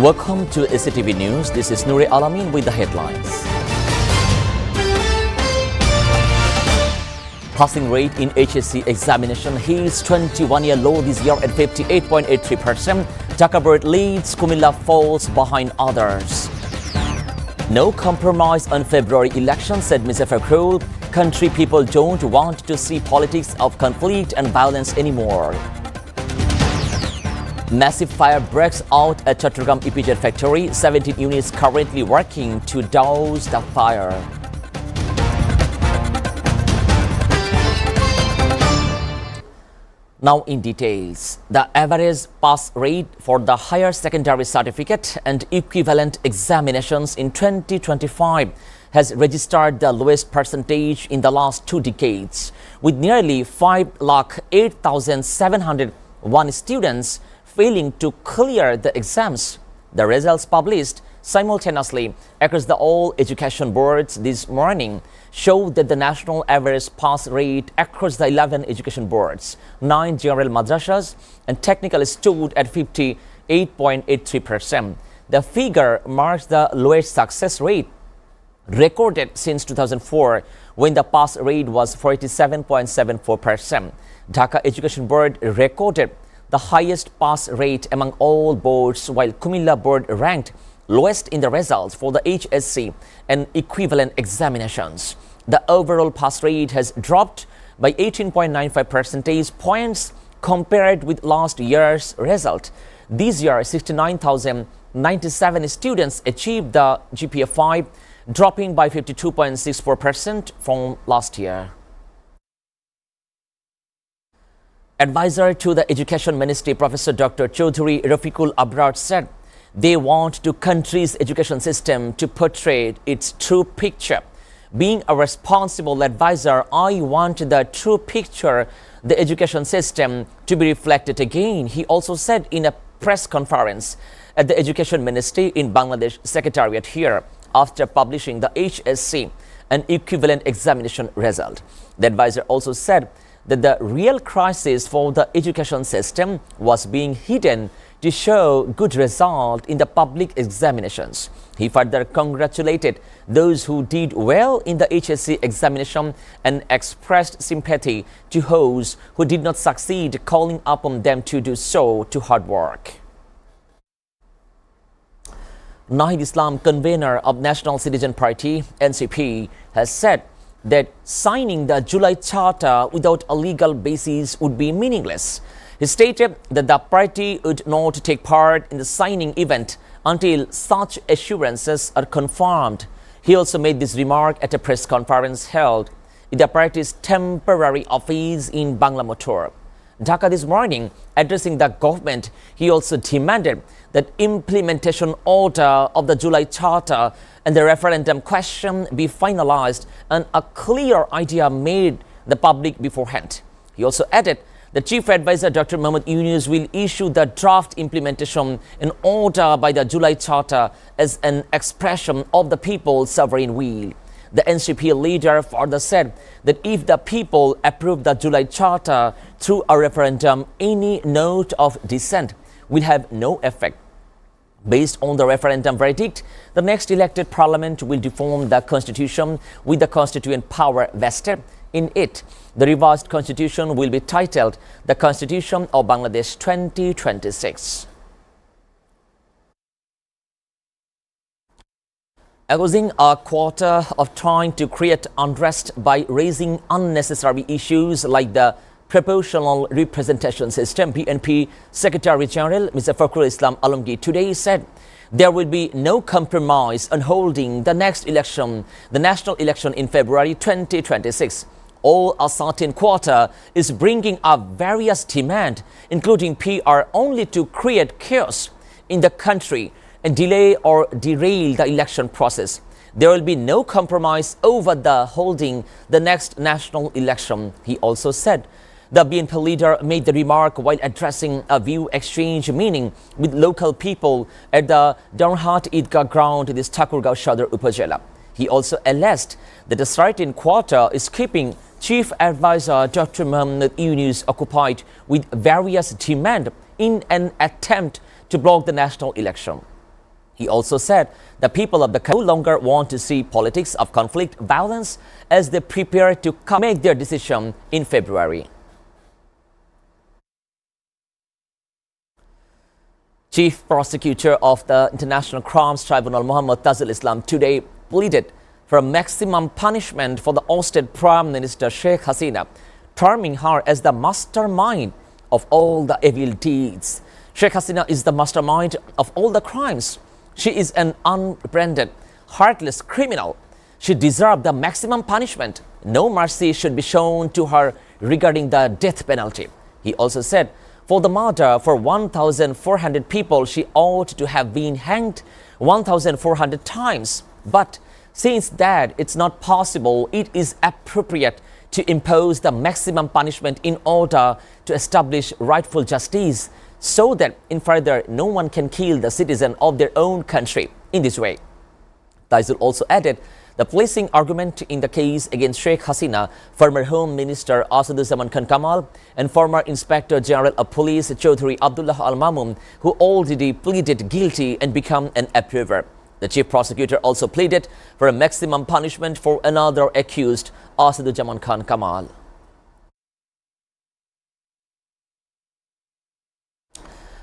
Welcome to SATV News. This is Nuri Alamin with the headlines. Passing rate in HSC examination hits 21-year low this year at 58.83%. Dhaka Board leads, Kumilla falls behind others. No compromise on February election, said Mr. Fakhrul. Country people don't want to see politics of conflict and violence anymore. Massive fire breaks out at Chattogram EPZ factory. 17 units currently working to douse the fire. Now in details, the average pass rate for the higher secondary certificate and equivalent examinations in 2025 has registered the lowest percentage in the last 2 decades, with nearly 5,08,701 students failing to clear the exams. The results published simultaneously across the all education boards this morning show that the national average pass rate across the 11 education boards, 9 general madrasas and technical stood at 58.83%. The figure marks the lowest success rate recorded since 2004, when the pass rate was 47.74%. Dhaka Education Board recorded the highest pass rate among all boards, while Kumilla Board ranked lowest in the results for the HSC and equivalent examinations. The overall pass rate has dropped by 18.95 percentage points compared with last year's result. This year, 69,097 students achieved the GPA 5, dropping by 52.64% from last year. Advisor to the Education Ministry, Professor Dr. Chaudhry Rafiqul Abrar said they want the country's education system to portray its true picture. Being a responsible advisor, I want the true picture, the education system, to be reflected again, he also said in a press conference at the Education Ministry in Bangladesh Secretariat here after publishing the HSC and equivalent examination result. The advisor also said that the real crisis for the education system was being hidden to show good result in the public examinations. He further congratulated those who did well in the HSC examination and expressed sympathy to those who did not succeed, calling upon them to do so to hard work. Nahid Islam, convener of National Citizen Party, NCP, has said that signing the July Charter without a legal basis would be meaningless. He stated that the party would not take part in the signing event until such assurances are confirmed. He also made this remark at a press conference held in the party's temporary office in Bangla Motor, Dhaka this morning. Addressing the government, he also demanded that implementation order of the July Charter and the referendum question be finalized and a clear idea made the public beforehand. He also added the Chief Advisor Dr. Mohammad Yunus will issue the draft implementation in order by the July Charter as an expression of the people's sovereign will. The NCP leader further said that if the people approve the July Charter through a referendum, any note of dissent will have no effect. Based on the referendum verdict, the next elected parliament will reform the constitution with the constituent power vested in it. The revised constitution will be titled the Constitution of Bangladesh 2026. Accusing a quarter of trying to create unrest by raising unnecessary issues like the Proportional Representation System, PNP Secretary General Mr. Fakhrul Islam Alamgir today said there will be no compromise on holding the next election, the national election in February 2026. All a certain quarter is bringing up various demands, including PR, only to create chaos in the country and delay or derail the election process. There will be no compromise over the holding the next national election, he also said. The BNP leader made the remark while addressing a view exchange meeting with local people at the Darhat Idgah ground in this Thakurgaon Sadar Upazila. He also alleged that the certain quarter is keeping Chief Advisor Dr. Mohammad Yunus occupied with various demands in an attempt to block the national election. He also said the people of the country no longer want to see politics of conflict, violence, as they prepare to make their decision in February. Chief Prosecutor of the International Crimes Tribunal Muhammad Tazul Islam today pleaded for a maximum punishment for the ousted Prime Minister Sheikh Hasina, terming her as the mastermind of all the evil deeds. Sheikh Hasina is the mastermind of all the crimes. She is an unrepentant, heartless criminal. She deserves the maximum punishment. No mercy should be shown to her regarding the death penalty. He also said, for the murder for 1,400 people, she ought to have been hanged 1,400 times. But since that it's not possible, it is appropriate to impose the maximum punishment in order to establish rightful justice, so that in further no one can kill the citizen of their own country in this way. Tazul also added the placing argument in the case against Sheikh Hasina, former Home Minister Asaduzaman Khan Kamal, and former Inspector General of Police Chaudhry Abdullah Al Mamun, who already pleaded guilty and become an approver. The Chief Prosecutor also pleaded for a maximum punishment for another accused, Asaduzaman Khan Kamal.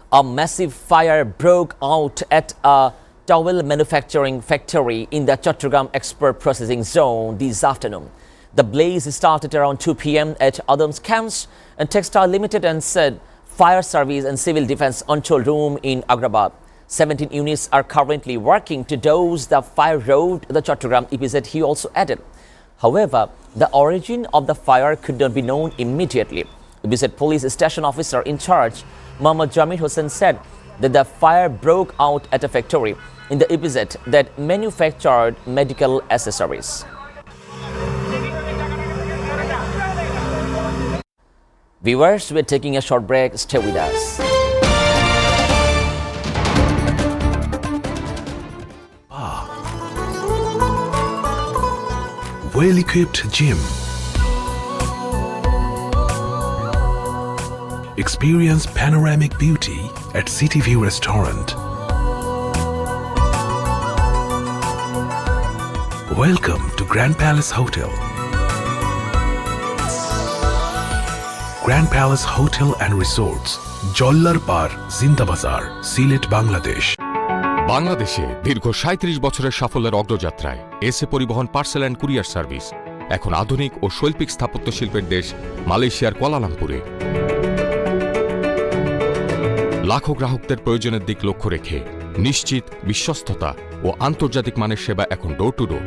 A massive fire broke out at a towel manufacturing factory in the Chattogram Export Processing Zone this afternoon. The blaze started around 2 p.m. at Adams Camps and Textile Limited and said Fire Service and Civil Defense Control Room in Agrabad. 17 units are currently working to douse the fire road, the Chattogram EPZ, he also added. However, the origin of the fire could not be known immediately. EPZ Police Station Officer in charge, Mohammad Jamil Hussain, said that the fire broke out at a factory in the EPZ that manufactured medical accessories. Viewers, we're taking a short break. Stay with us. Well-equipped gym. Experience panoramic beauty at SATV Restaurant. Welcome to Grand Palace Hotel. Grand Palace Hotel and Resorts, Jollar Par, Zindabazar, Silet, Bangladesh. বাংলাদেশে দীর্ঘ ৩৭ বছরের সাফল্যের অগ্রযাত্রায় SA পরিবহন parcel and courier service এখন আধুনিক ও শৈল্পিক স্থাপত্য শিল্পের দেশ মালয়েশিয়ার কুয়ালালামপুরে। লাখো গ্রাহকদের প্রয়োজনের দিক লক্ষ্য রেখে নিশ্চিত, বিশ্বস্ততা ও আন্তর্জাতিক মানের সেবা এখন ডোর টু ডোর।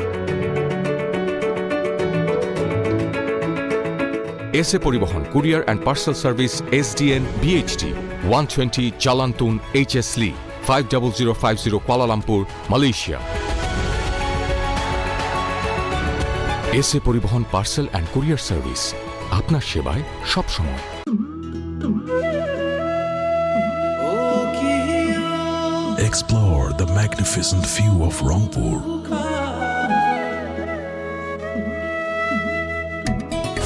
এসএ পরিবহন courier and parcel service SDN BHT 120 Jalan HS Lee 50050 Kuala Lumpur, Malaysia. SA পরিবহন পার্সেল অ্যান্ড কুরিয়ার সার্ভিস আপনার সেবায় সব সময়। Explore the magnificent view of Rangpur.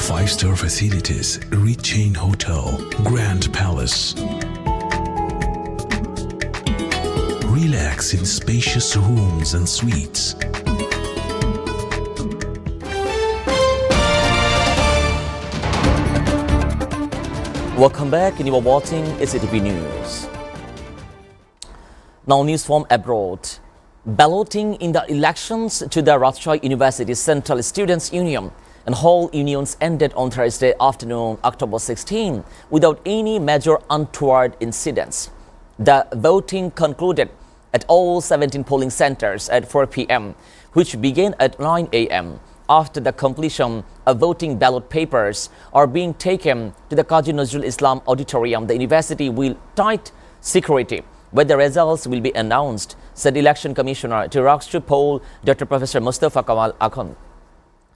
Five-star facilities, rich chain hotel, Grand Palace. Relax in spacious rooms and suites. Welcome back, and you are watching SATV News. Now, news from abroad. Balloting in the elections to the Rajshahi University Central Students' Union and whole unions ended on Thursday afternoon, October 16, without any major untoward incidents. The voting concluded at all 17 polling centers at 4 p.m., which began at 9 a.m. After the completion of voting, ballot papers are being taken to the Qazi Nazrul Islam Auditorium. The university will tight security where the results will be announced, said Election Commissioner to Rakshtu poll Dr. Professor Mustafa Kamal Akhund.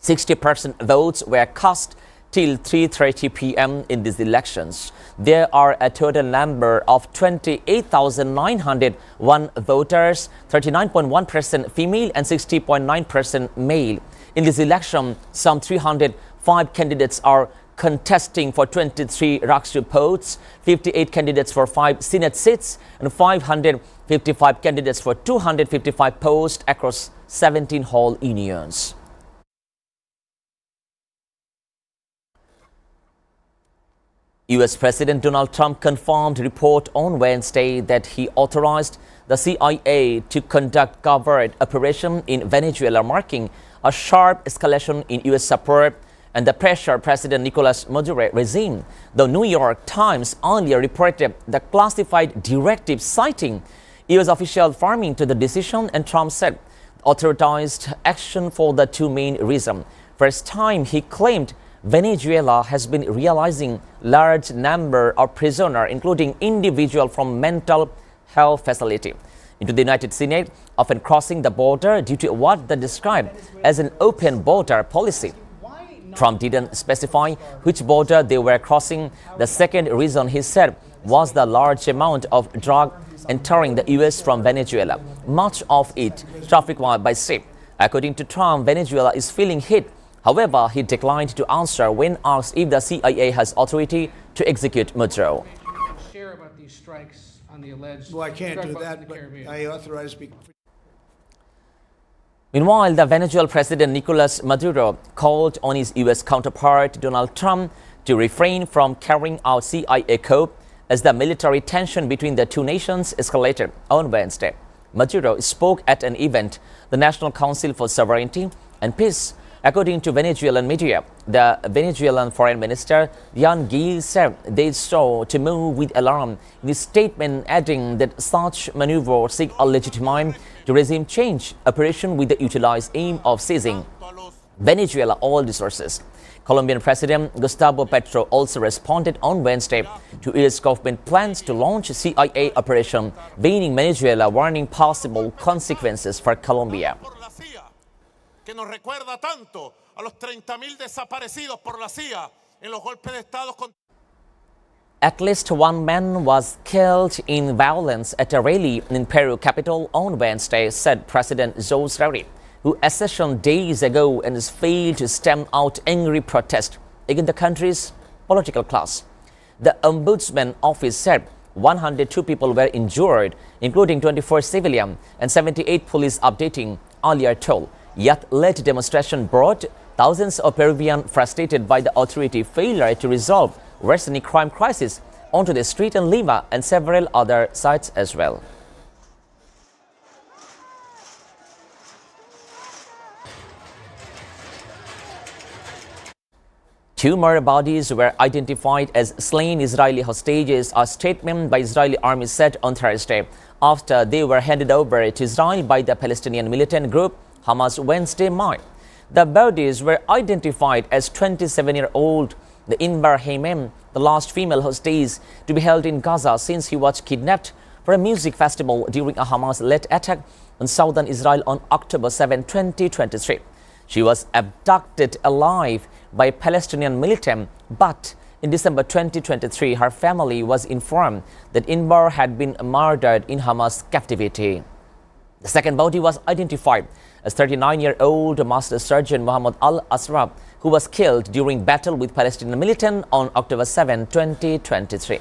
60% votes were cast till 3:30 p.m. in these elections. There are a total number of 28,901 voters, 39.1% female and 60.9% male. In this election, some 305 candidates are contesting for 23 Rakshtu posts, 58 candidates for 5 Senate seats, and 55 candidates for 255 posts across 17 whole unions. U.S. President Donald Trump confirmed report on Wednesday that he authorized the CIA to conduct covert operation in Venezuela, marking a sharp escalation in U.S. support and the pressure President Nicolas Maduro regime. The New York Times earlier reported the classified directive citing U.S. officials farming to the decision, and Trump said authorized action for the two main reasons. First time, he claimed Venezuela has been realizing large number of prisoners, including individuals from mental health facility, into the United States, often crossing the border due to what they described as an open border policy. Trump didn't specify which border they were crossing. The second reason, he said, was the large amount of drug entering the U.S. from Venezuela, much of it trafficked by ship. According to Trump, Venezuela is feeling hit. However, he declined to answer when asked if the CIA has authority to execute Maduro. Share about these strikes on the alleged. Well, I can't do that, but I authorize. Meanwhile, the Venezuelan President Nicolas Maduro called on his U.S. counterpart Donald Trump to refrain from carrying out CIA coup as the military tension between the two nations escalated on Wednesday. Maduro spoke at an event, the National Council for Sovereignty and Peace. According to Venezuelan media, the Venezuelan Foreign Minister Jan Guil said they saw to move with alarm in his statement, adding that such maneuvers seek a legitimate to regime change operation with the utilized aim of seizing Venezuela oil resources. Colombian President Gustavo Petro also responded on Wednesday to U.S. government plans to launch a CIA operation banning Venezuela, warning possible consequences for Colombia. Que nos recuerda tanto a los 30,000 desaparecidos por la CIA en los golpes de Estado. At least one man was killed in violence at a rally in Peru capital on Wednesday, said President José Raúl, who accessioned days ago and has failed to stem out angry protest against the country's political class. The Ombudsman office said 102 people were injured, including 24 civilians and 78 police, updating earlier told. Youth-led demonstration brought thousands of Peruvians frustrated by the authority failure to resolve worsening crime crisis onto the street in Lima and several other sites as well. Two more bodies were identified as slain Israeli hostages, a statement by Israeli army said on Thursday, after they were handed over to Israel by the Palestinian militant group Hamas Wednesday night. The bodies were identified as 27-year-old the Inbar Haimem, the last female hostage to be held in Gaza since he was kidnapped for a music festival during a Hamas-led attack on southern Israel on October 7, 2023. She was abducted alive by Palestinian militants, but in December 2023, her family was informed that Inbar had been murdered in Hamas captivity. The second body was identified as 39-year-old Master Sergeant Muhammad al-Asrab, who was killed during battle with Palestinian militants on October 7, 2023.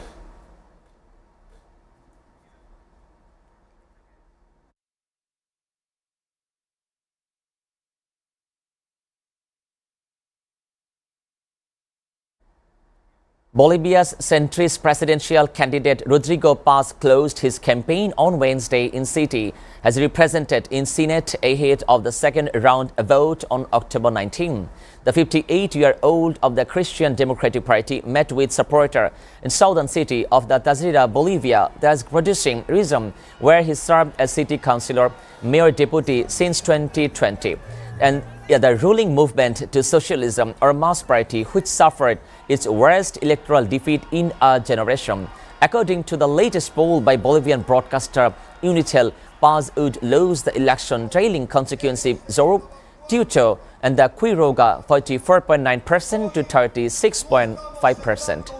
Bolivia's centrist presidential candidate Rodrigo Paz closed his campaign on Wednesday in city as represented in Senate ahead of the second round vote on October 19. The 58-year-old of the Christian Democratic Party met with supporters in southern city of the Tazira, Bolivia, thus producing region where he served as city councilor, mayor deputy since 2020. And the ruling movement to socialism or Mas Party, which suffered its worst electoral defeat in a generation. According to the latest poll by Bolivian broadcaster Unitel, Paz would lose the election, trailing constituency Zorro, Tuto, and the Quiroga 44.9% to 36.5%.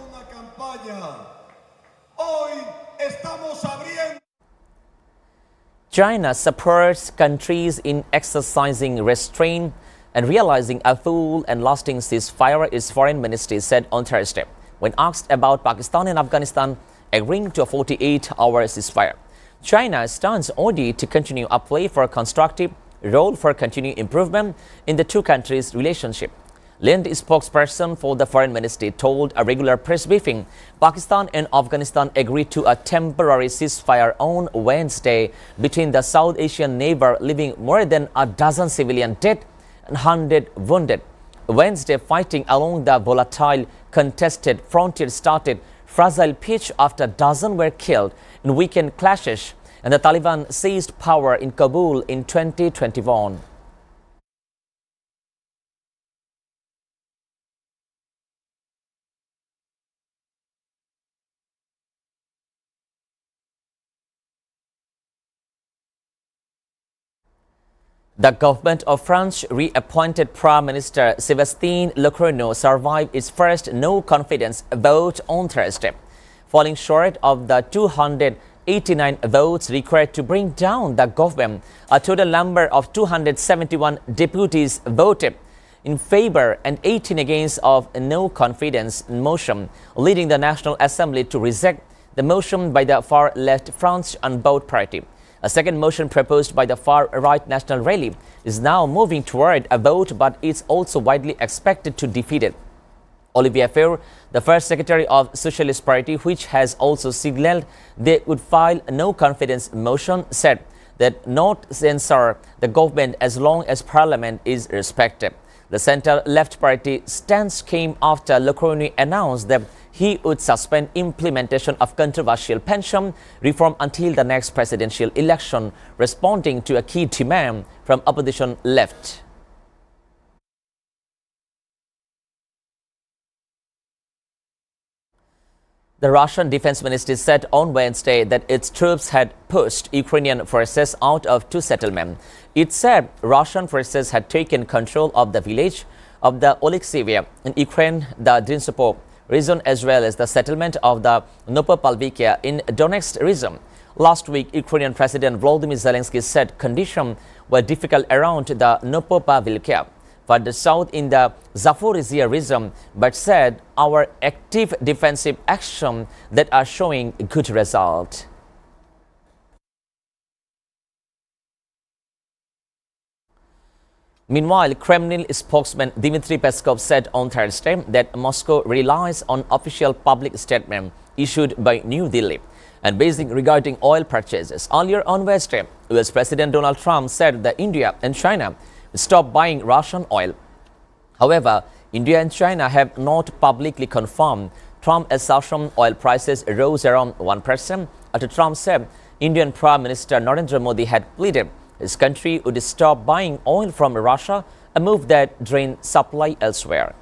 China supports countries in exercising restraint and realizing a full and lasting ceasefire, its foreign ministry said on Thursday, when asked about Pakistan and Afghanistan agreeing to a 48-hour ceasefire. China stands ready to continue a play for a constructive role for continued improvement in the two countries' relationship. Lind spokesperson for the foreign ministry told a regular press briefing Pakistan and Afghanistan agreed to a temporary ceasefire on Wednesday between the South Asian neighbor, leaving more than a dozen civilians dead and 100 wounded. Wednesday, fighting along the volatile, contested frontier started fragile pitch after dozens were killed in weekend clashes, and the Taliban seized power in Kabul in 2021. The government of France reappointed Prime Minister Sébastien Lecornu survived its first no-confidence vote on Thursday, falling short of the 289 votes required to bring down the government. A total number of 271 deputies voted in favor and 18 against of a no-confidence motion, leading the National Assembly to reject the motion by the far-left French Unbowed Party. A second motion proposed by the far-right National Rally is now moving toward a vote, but it's also widely expected to defeat it. Olivier Faure, the first secretary of Socialist Party, which has also signaled they would file a no-confidence motion, said that not censor the government as long as parliament is respected. The center-left party stance came after Lecornu announced that he would suspend implementation of controversial pension reform until the next presidential election, responding to a key demand from opposition left. The Russian Defense Ministry said on Wednesday that its troops had pushed Ukrainian forces out of two settlements. It said Russian forces had taken control of the village of the Oleksievye in Ukraine, the Dnipro region, as well as the settlement of the Novopavlivka in Donetsk region. Last week, Ukrainian President Volodymyr Zelensky said conditions were difficult around the Novopavlivka, further south in the Zaporizhia region, but said our active defensive action that are showing good result. Meanwhile, Kremlin spokesman Dmitry Peskov said on Thursday that Moscow relies on official public statement issued by New Delhi and Beijing regarding oil purchases. Earlier on Wednesday, US President Donald Trump said that India and China stop buying Russian oil. However, India and China have not publicly confirmed Trump's assertion oil prices rose around 1% after Trump said Indian Prime Minister Narendra Modi had pleaded his country would stop buying oil from Russia, a move that drained supply elsewhere.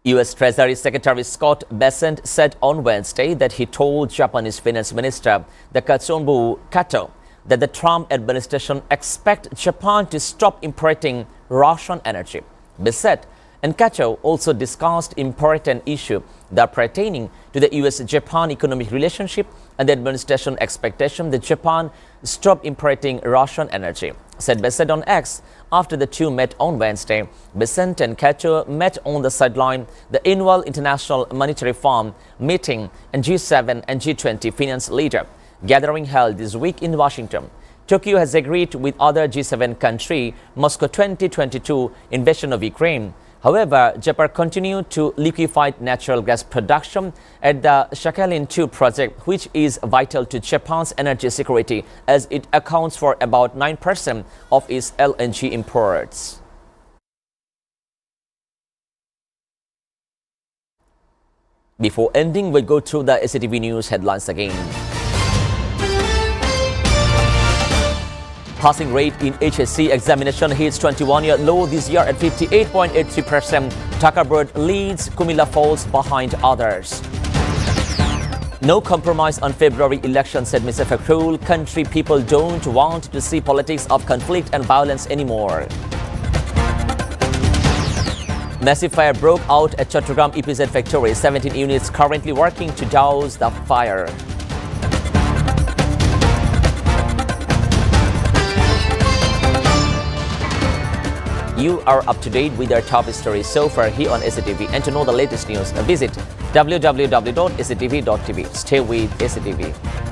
U.S. Treasury Secretary Scott Bessent said on Wednesday that he told Japanese Finance Minister Katsunobu Kato that the Trump administration expects Japan to stop importing Russian energy. Bessent and Kato also discussed important issues that pertaining to the U.S.-Japan economic relationship and the administration expectation that Japan stop importing Russian energy, said Bessent on X after the two met on Wednesday. Bessent and Kato met on the sideline the annual International Monetary Fund meeting and G7 and G20 finance leader gathering held this week in Washington. Tokyo has agreed with other G7 countries Moscow 2022 invasion of Ukraine. However, Japan continued to liquefy natural gas production at the Sakhalin-2 project, which is vital to Japan's energy security as it accounts for about 9% of its LNG imports. Before ending, we'll go through the SATV News headlines again. Passing rate in HSC examination hits 21-year low this year at 58.83%. Tuckerbird leads, Kumila falls behind others. No compromise on February election, said Mr. Fakhrul. Country people don't want to see politics of conflict and violence anymore. Massive fire broke out at Chattogram EPZ factory. 17 units currently working to douse the fire. you are up to date with our top stories so far here on SATV. And to know the latest news, visit www.satv.tv. Stay with SATV.